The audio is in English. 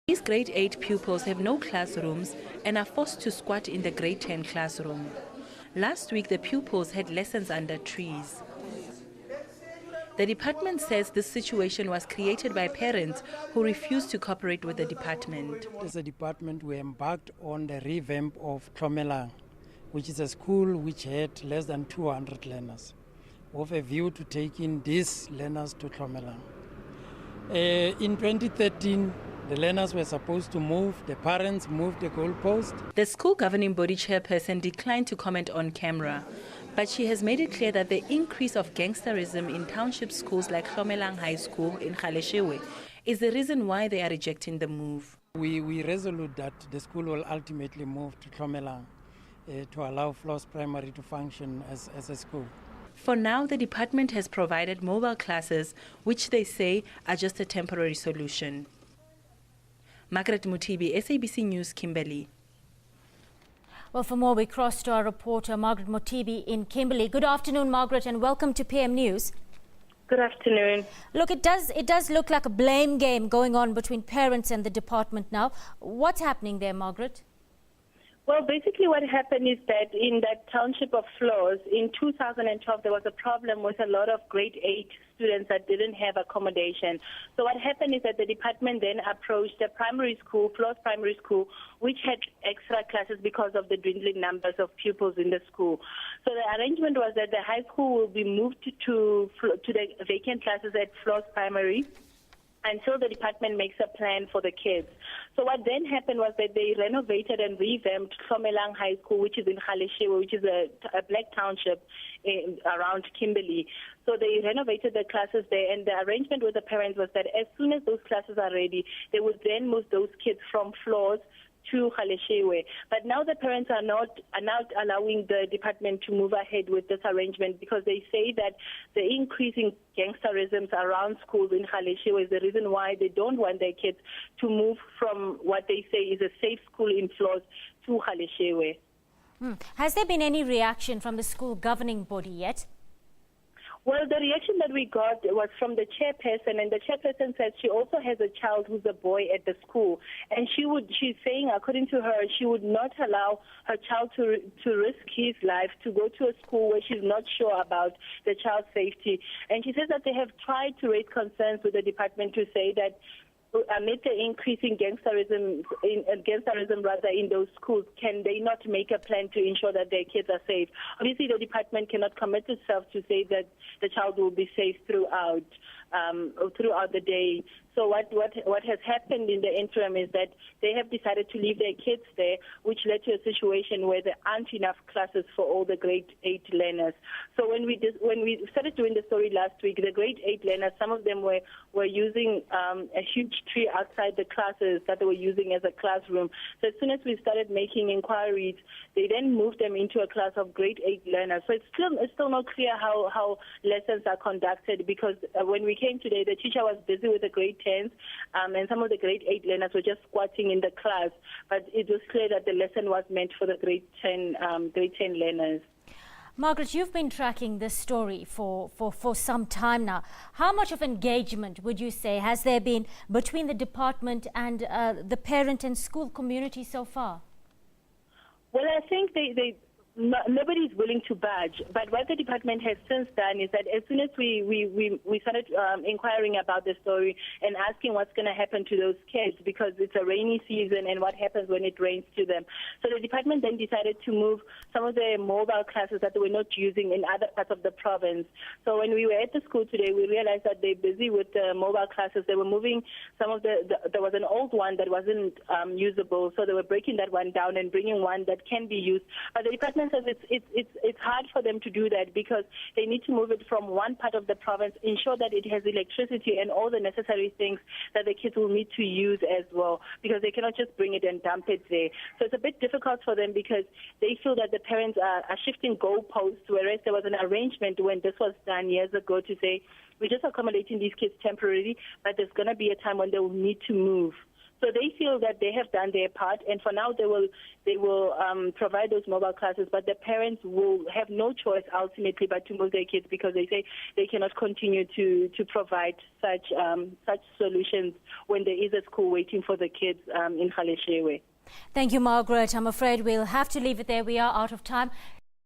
These grade 8 pupils have no classrooms and are forced to squat in the grade 10 classroom. Last week, the pupils had lessons under trees. The department says this situation was created by parents who refused to cooperate with the department. As a department, we embarked on the revamp of Tlomelang, which is a school which had less than 200 learners, with a view to taking these learners to Tlomelang. In 2013, the learners were supposed to move, the parents moved the goalpost. The school governing body chairperson declined to comment on camera, but she has made it clear that the increase of gangsterism in township schools like Tlomelang High School in Galeshewe is the reason why they are rejecting the move. We resolute that the school will ultimately move to Tlomelang to allow Floss Primary to function as a school. For now, the department has provided mobile classes, which they say are just a temporary solution. Margaret Mutibi, SABC News, Kimberley. Well, for more, we cross to our reporter, Margaret Mutibi in Kimberley. Good afternoon, Margaret, and welcome to PM News. Good afternoon. Look, it does look like a blame game going on between parents and the department now. What's happening there, Margaret? Well, basically what happened is that in that township of Floss, in 2012, there was a problem with a lot of grade 8 students that didn't have accommodation. So what happened is that the department then approached the primary school, Floss Primary School, which had extra classes because of the dwindling numbers of pupils in the school. So the arrangement was that the high school will be moved to the vacant classes at Floss Primary until the department makes a plan for the kids. So what then happened was that they renovated and revamped Tlomelang High School, which is in Galeshewe, which is a black township around Kimberley. So they renovated the classes there, and the arrangement with the parents was that as soon as those classes are ready, they would then move those kids from Floss to Galeshewe. But now the parents are not allowing the department to move ahead with this arrangement because they say that the increasing gangsterism around schools in Galeshewe is the reason why they don't want their kids to move from what they say is a safe school in Floss to Galeshewe. Has there been any reaction from the school governing body yet? Well, the reaction that we got was from the chairperson, and the chairperson says she also has a child who's a boy at the school, and she's saying, according to her, she would not allow her child to risk his life to go to a school where she's not sure about the child's safety. And she says that they have tried to raise concerns with the department to say that amid the increasing gangsterism in those schools, can they not make a plan to ensure that their kids are safe? Obviously, the department cannot commit itself to say that the child will be safe throughout the day. So what has happened in the interim is that they have decided to leave their kids there, which led to a situation where there aren't enough classes for all the grade 8 learners. So when we started doing the story last week, the grade 8 learners, some of them were using a huge tree outside the classes that they were using as a classroom. So as soon as we started making inquiries, they then moved them into a class of grade 8 learners. So it's still not clear how lessons are conducted because when we came today, the teacher was busy with the grade 10s, and some of the grade 8 learners were just squatting in the class. But it was clear that the lesson was meant for the grade 10 learners. Margaret, you've been tracking this story for some time now. How much of engagement would you say has there been between the department and the parent and school community so far? Well, I think nobody is willing to budge. But what the department has since done is that as soon as we started inquiring about the story and asking what's going to happen to those kids because it's a rainy season and what happens when it rains to them. So the department then decided to move some of the mobile classes that they were not using in other parts of the province. So when we were at the school today, we realized that they're busy with the mobile classes. They were moving some of there was an old one that wasn't usable, so they were breaking that one down and bringing one that can be used. But the department says it's hard for them to do that because they need to move it from one part of the province, ensure that it has electricity and all the necessary things that the kids will need to use as well, because they cannot just bring it and dump it there. So it's a bit difficult for them because they feel that the parents are shifting goalposts, whereas there was an arrangement when this was done years ago to say, we're just accommodating these kids temporarily, but there's going to be a time when they will need to move So they feel that they have done their part, and for now they will provide those mobile classes, but the parents will have no choice ultimately but to move their kids, because they say they cannot continue to provide such solutions when there is a school waiting for the kids in Galeshewe. Thank you, Margaret. I'm afraid we'll have to leave it there. We are out of time.